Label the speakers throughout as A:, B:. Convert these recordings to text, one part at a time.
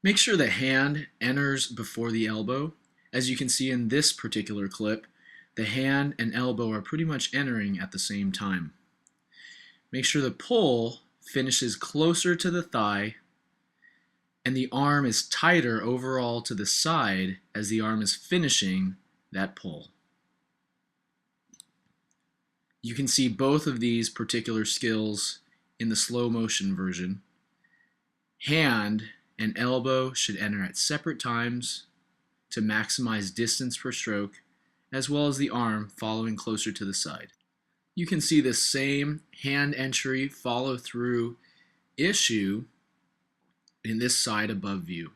A: Make sure the hand enters before the elbow. As you can see in this particular clip, the hand and elbow are pretty much entering at the same time. Make sure the pull finishes closer to the thigh and the arm is tighter overall to the side as the arm is finishing that pull. You can see both of these particular skills in the slow motion version. Hand and elbow should enter at separate times to maximize distance per stroke, as well as the arm following closer to the side. You can see the same hand entry follow through issue in this side above view.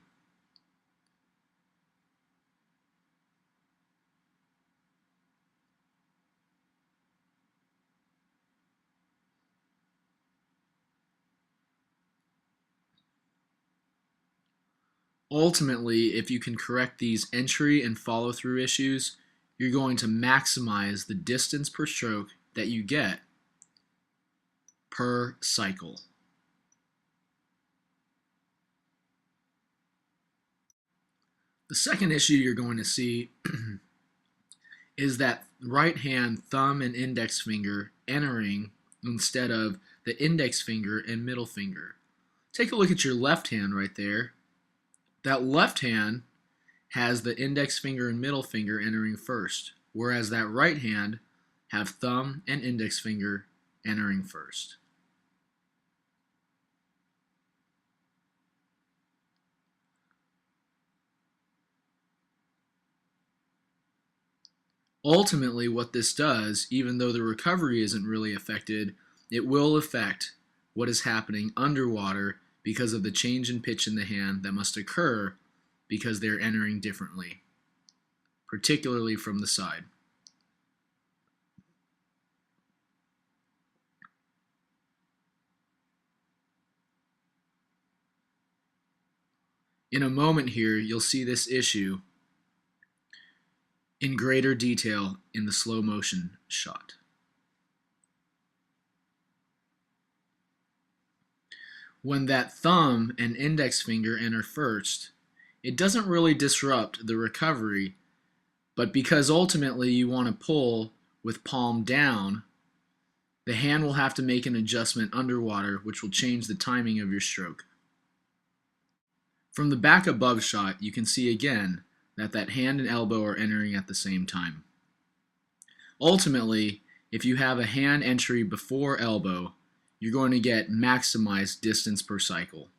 A: Ultimately, if you can correct these entry and follow through issues, you're going to maximize the distance per stroke that you get per cycle. The second issue you're going to see is that right hand thumb and index finger entering instead of the index finger and middle finger. Take a look at your left hand right there. That left hand has the index finger and middle finger entering first, whereas that right hand have thumb and index finger entering first. Ultimately, what this does, even though the recovery isn't really affected, it will affect what is happening underwater because of the change in pitch in the hand that must occur because they're entering differently, particularly from the side. In a moment here, you'll see this issue in greater detail in the slow motion shot. When that thumb and index finger enter first, it doesn't really disrupt the recovery, but because ultimately you want to pull with palm down, the hand will have to make an adjustment underwater, which will change the timing of your stroke. From the back above shot, you can see again that hand and elbow are entering at the same time. Ultimately, if you have a hand entry before elbow, you're going to get maximized distance per cycle.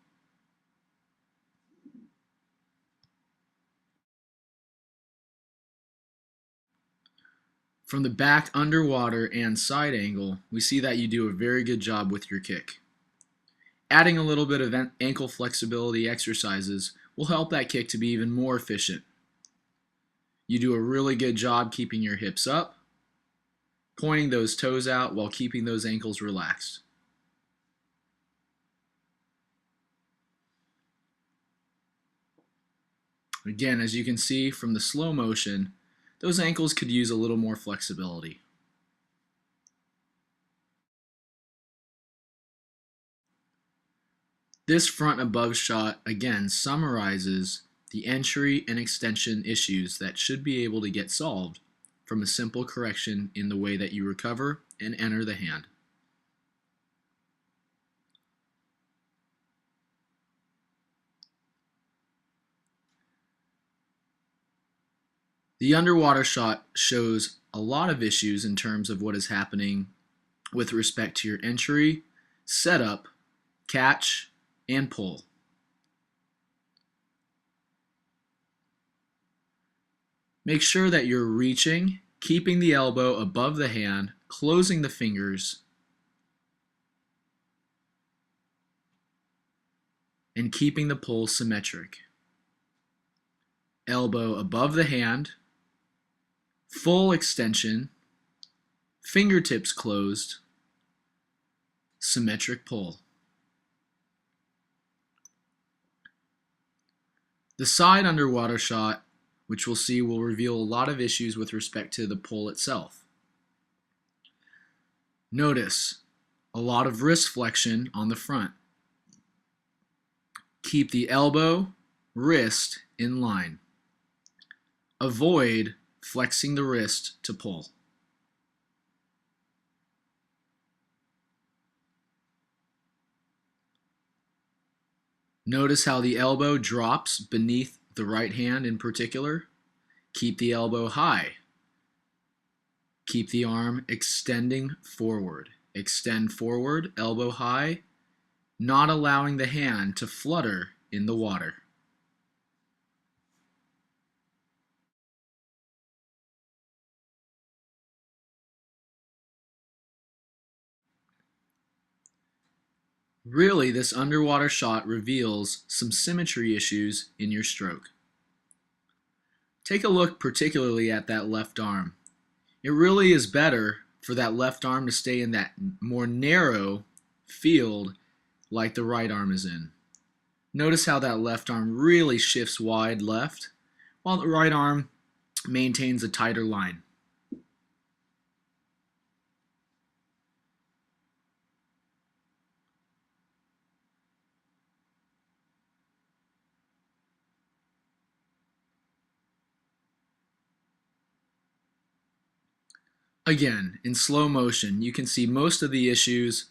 A: From the back, underwater, and side angle, we see that you do a very good job with your kick. Adding a little bit of ankle flexibility exercises will help that kick to be even more efficient. You do a really good job keeping your hips up, pointing those toes out while keeping those ankles relaxed. Again, as you can see from the slow motion, those ankles could use a little more flexibility. This front above shot again summarizes the entry and extension issues that should be able to get solved from a simple correction in the way that you recover and enter the hand. The underwater shot shows a lot of issues in terms of what is happening with respect to your entry, setup, catch, and pull. Make sure that you're reaching, keeping the elbow above the hand, closing the fingers, and keeping the pull symmetric. Elbow above the hand, full extension, fingertips closed, symmetric pull. The side underwater shot, which we'll see, will reveal a lot of issues with respect to the pull itself. Notice a lot of wrist flexion on the front. Keep the elbow wrist in line. Avoid flexing the wrist to pull. Notice how the elbow drops beneath the right hand in particular. Keep the elbow high. Keep the arm extending forward. Extend forward, elbow high, not allowing the hand to flutter in the water. Really, this underwater shot reveals some symmetry issues in your stroke. Take a look particularly at that left arm. It really is better for that left arm to stay in that more narrow field like the right arm is in. Notice how that left arm really shifts wide left, while the right arm maintains a tighter line. Again, in slow motion, you can see most of the issues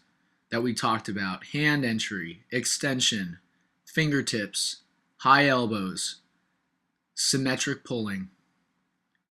A: that we talked about: hand entry, extension, fingertips, high elbows, symmetric pulling.